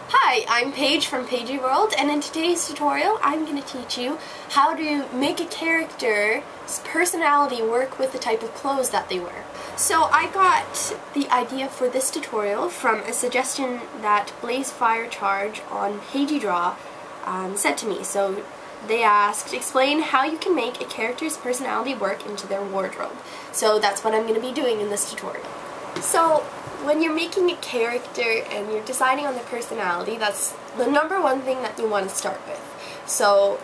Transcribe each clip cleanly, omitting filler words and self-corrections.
Hi, I'm Paige from PaigeeWorld, and in today's tutorial I'm going to teach you how to make a character's personality work with the type of clothes that they wear. So I got the idea for this tutorial from a suggestion that Blaze Fire Charge on Paigee sent to me. So they asked, explain how you can make a character's personality work into their wardrobe. So that's what I'm going to be doing in this tutorial. So when you're making a character and you're deciding on their personality, that's the number one thing that you want to start with. So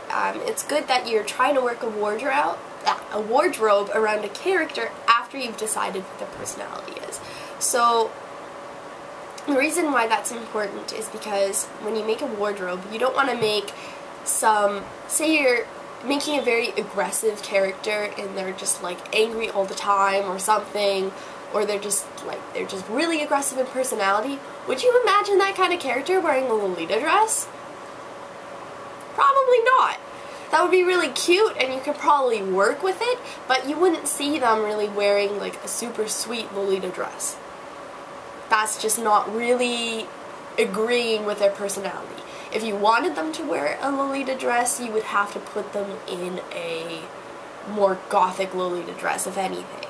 it's good that you're trying to work a wardrobe around a character after you've decided what their personality is. So the reason why that's important is because when you make a wardrobe, you don't want to make say you're making a very aggressive character and they're just like angry all the time or something, or they're just really aggressive in personality. Would you imagine that kind of character wearing a lolita dress? Probably not. That would be really cute and you could probably work with it, but you wouldn't see them really wearing like a super sweet lolita dress. That's just not really agreeing with their personality. If you wanted them to wear a lolita dress, you would have to put them in a more gothic lolita dress, if anything.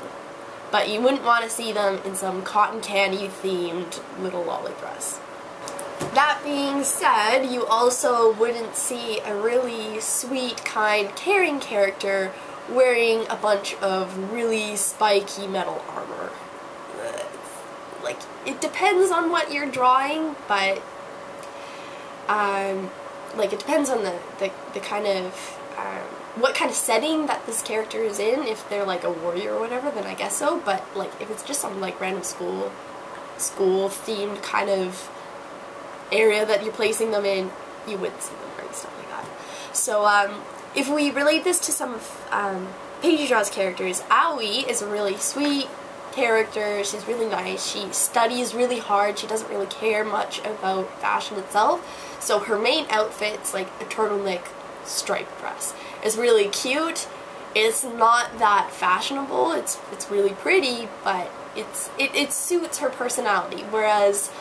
But you wouldn't want to see them in some cotton candy themed little lolly dress. That being said, you also wouldn't see a really sweet, kind, caring character wearing a bunch of really spiky metal armor. Like, it depends on what you're drawing, but like, it depends on the kind of what kind of setting that this character is in. If they're like a warrior or whatever, then I guess so, but like if it's just some like random school themed kind of area that you're placing them in, you wouldn't see them wearing stuff like that. So if we relate this to some of Paigee's characters, Aoi is a really sweet character. She's really nice. She studies really hard. She doesn't really care much about fashion itself. So her main outfit's like a turtleneck striped dress. It's really cute. It's not that fashionable. It's really pretty, but it suits her personality. Whereas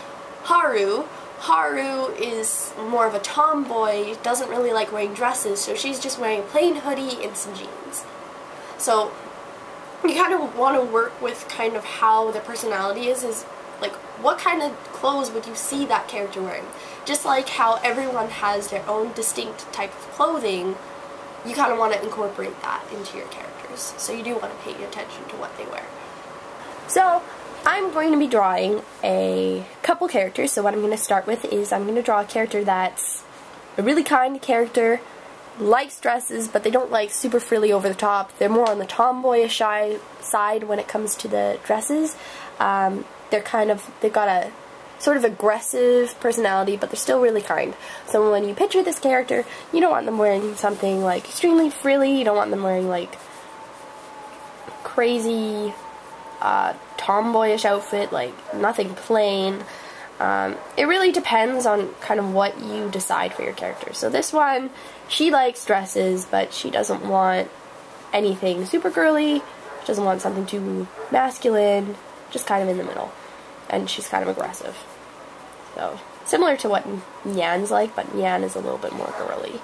Haru is more of a tomboy, doesn't really like wearing dresses, so she's just wearing a plain hoodie and some jeans. So you kind of want to work with kind of how their personality is like what kind of clothes would you see that character wearing. Just like how everyone has their own distinct type of clothing, you kind of want to incorporate that into your characters. So you do want to pay attention to what they wear. So I'm going to be drawing a couple characters. So what I'm going to start with is I'm going to draw a character that's a really kind character, likes dresses, but they don't like super frilly over the top. They're more on the tomboyish side when it comes to the dresses. They've got a sort of aggressive personality, but they're still really kind. So when you picture this character, you don't want them wearing something like extremely frilly. You don't want them wearing like crazy tomboyish outfit, like nothing plain. It really depends on kind of what you decide for your character. So this one, she likes dresses, but she doesn't want anything super girly. She doesn't want something too masculine, just kind of in the middle. And she's kind of aggressive. So, similar to what Nyan's like, but Nyan is a little bit more girly.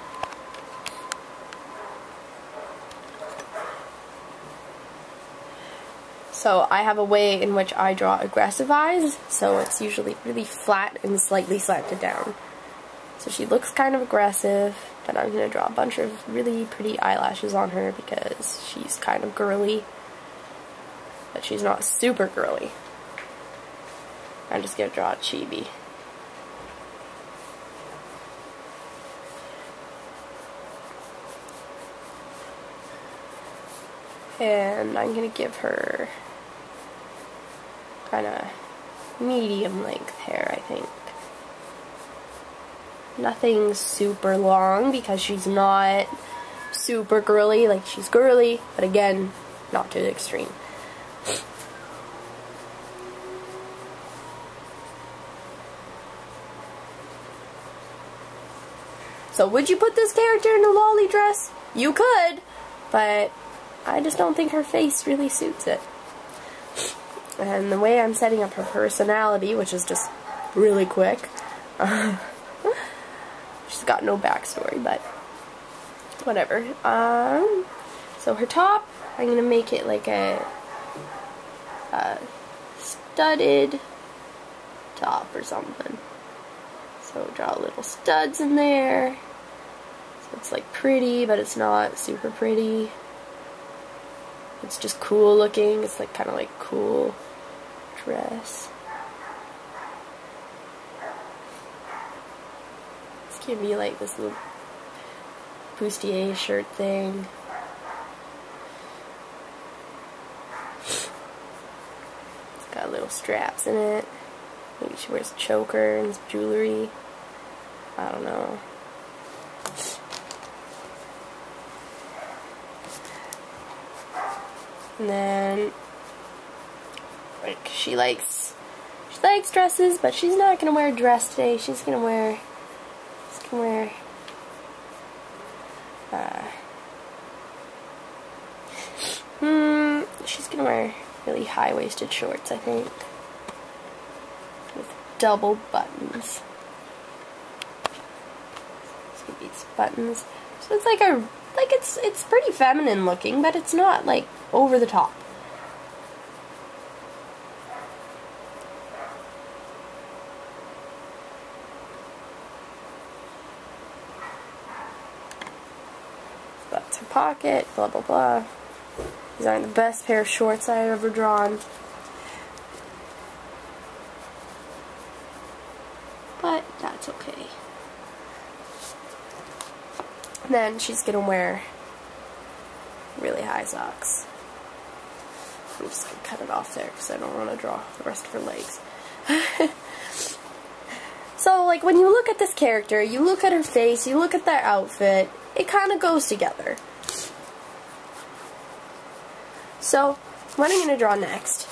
So I have a way in which I draw aggressive eyes, so it's usually really flat and slightly slanted down. So she looks kind of aggressive, but I'm going to draw a bunch of really pretty eyelashes on her because she's kind of girly, but she's not super girly. I'm just going to draw a chibi. And I'm going to give her kind of medium length hair, I think. Nothing super long because she's not super girly. Like, she's girly, but again, not to the extreme. So would you put this character in a lolly dress? You could, but I just don't think her face really suits it. And the way I'm setting up her personality, which is just really quick, She's got no backstory, but whatever. So her top, I'm gonna make it like a studded top or something. So draw little studs in there. So it's like pretty, but it's not super pretty. It's just cool looking. It's like kind of like cool dress. It's gonna be like this little bustier shirt thing. It's got little straps in it. Maybe she wears a choker and some jewelry. I don't know. And then, like, she likes dresses, but she's not gonna wear a dress today. She's gonna wear really high-waisted shorts, I think, with double buttons. So these buttons. So it's like it's pretty feminine looking, but it's not like over the top. So that's her pocket, blah blah blah. These aren't the best pair of shorts I've ever drawn. But that's okay. And then she's gonna wear really high socks. I'm just gonna cut it off there because I don't want to draw the rest of her legs. So, like, when you look at this character, you look at her face, you look at their outfit, it kind of goes together. So, what I'm going to draw next,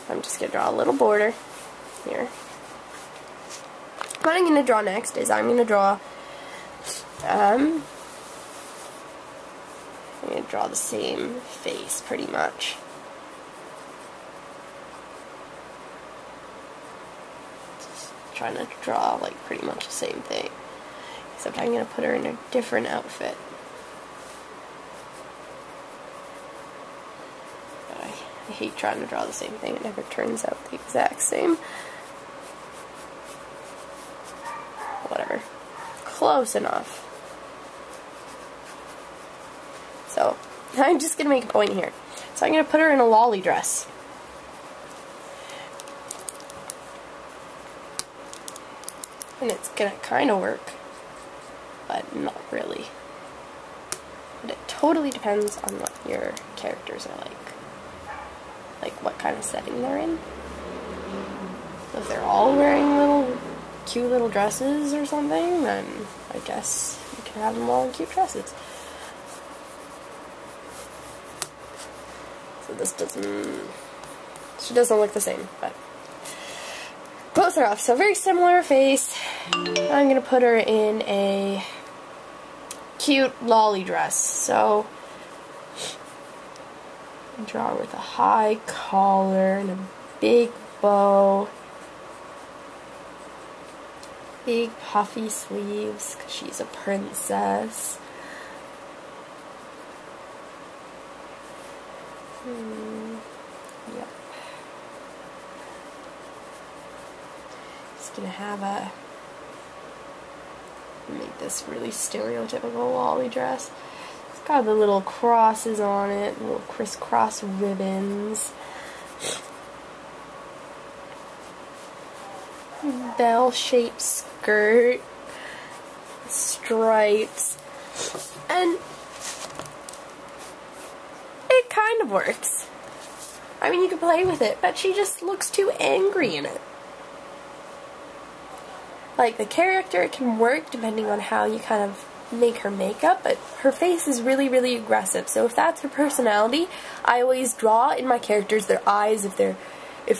I'm just going to draw a little border here. What I'm going to draw next is I'm going to draw, I'm going to draw the same face pretty much. Just trying to draw like pretty much the same thing, except I'm going to put her in a different outfit. I hate trying to draw the same thing. It never turns out the exact same. Whatever. Close enough. So, I'm just going to make a point here. So I'm going to put her in a lolly dress. And it's going to kind of work, but not really. But it totally depends on what your characters are like. Like what kind of setting they're in. So if they're all wearing little cute little dresses or something, then I guess you can have them all in cute dresses. So this doesn't, she doesn't look the same, but close enough. So very similar face. I'm gonna put her in a cute lolly dress. So draw her with a high collar and a big bow, big puffy sleeves because she's a princess. Yep. Just gonna have a, make this really stereotypical lolly dress. It's got the little crosses on it, little crisscross ribbons, bell-shaped skirt, stripes, and it kind of works. I mean, you can play with it, but she just looks too angry in it. Like, the character can work depending on how you kind of make her makeup, but her face is really, really aggressive. So if that's her personality, I always draw in my characters their eyes. If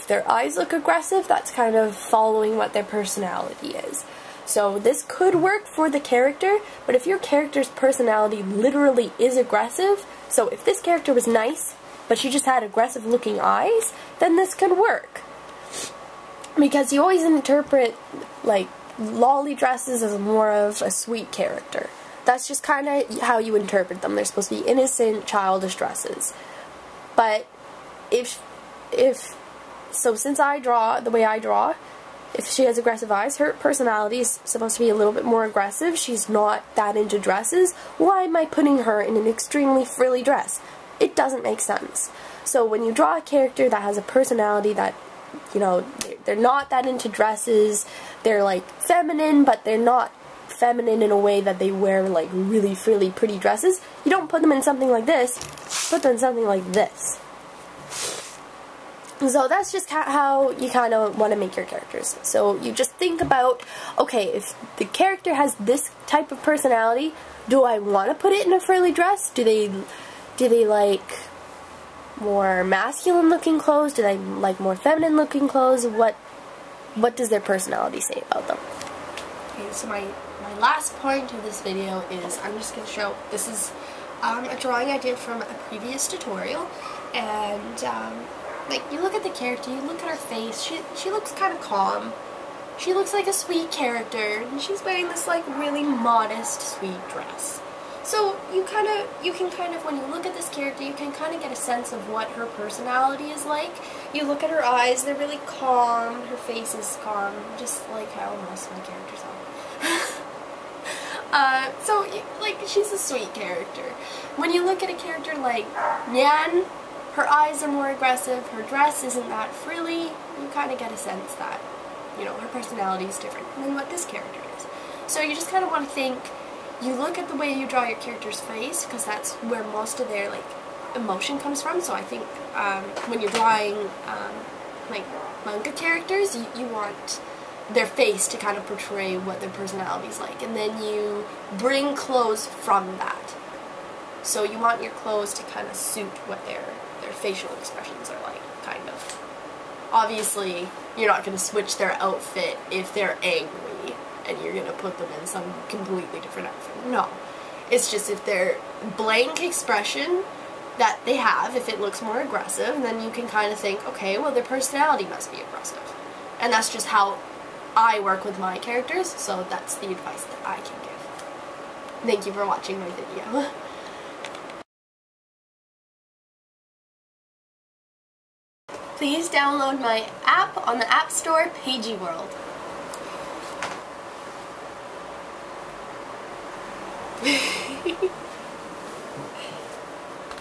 their eyes look aggressive, that's kind of following what their personality is. So this could work for the character, but if your character's personality literally is aggressive, so if this character was nice, but she just had aggressive looking eyes, then this could work. Because you always interpret, like, lolly dresses as more of a sweet character. That's just kind of how you interpret them. They're supposed to be innocent, childish dresses. But so since I draw the way I draw, if she has aggressive eyes, her personality is supposed to be a little bit more aggressive. She's not that into dresses. Why am I putting her in an extremely frilly dress? It doesn't make sense. So when you draw a character that has a personality that, you know, they're not that into dresses, they're like feminine, but they're not feminine in a way that they wear like really frilly pretty dresses, you don't put them in something like this, put them in something like this. So that's just how you kind of want to make your characters. So you just think about, okay, if the character has this type of personality, do I want to put it in a frilly dress? Do they like more masculine looking clothes? Do they like more feminine looking clothes? What does their personality say about them? Okay, so my last point of this video is I'm just going to show, this is a drawing I did from a previous tutorial, and like, you look at the character, you look at her face, she looks kind of calm. She looks like a sweet character, and she's wearing this like really modest, sweet dress. So you can kind of, when you look at this character, you can kind of get a sense of what her personality is like. You look at her eyes, they're really calm, her face is calm, just like how most of my characters are. So, like, she's a sweet character. When you look at a character like Nyan, her eyes are more aggressive, her dress isn't that frilly, you kind of get a sense that, you know, her personality is different than what this character is. So you just kind of want to think, you look at the way you draw your character's face, because that's where most of their, like, emotion comes from. So I think when you're drawing, like, manga characters, you want their face to kind of portray what their personality is like, and then you bring clothes from that. So you want your clothes to kind of suit what their facial expressions are like, kind of. Obviously, you're not going to switch their outfit if they're angry, and you're going to put them in some completely different outfit. No. It's just if their blank expression that they have, if it looks more aggressive, then you can kind of think, okay, well, their personality must be aggressive. And that's just how I work with my characters, so that's the advice that I can give. Thank you for watching my video. Please download my app on the App Store, PaigeeWorld.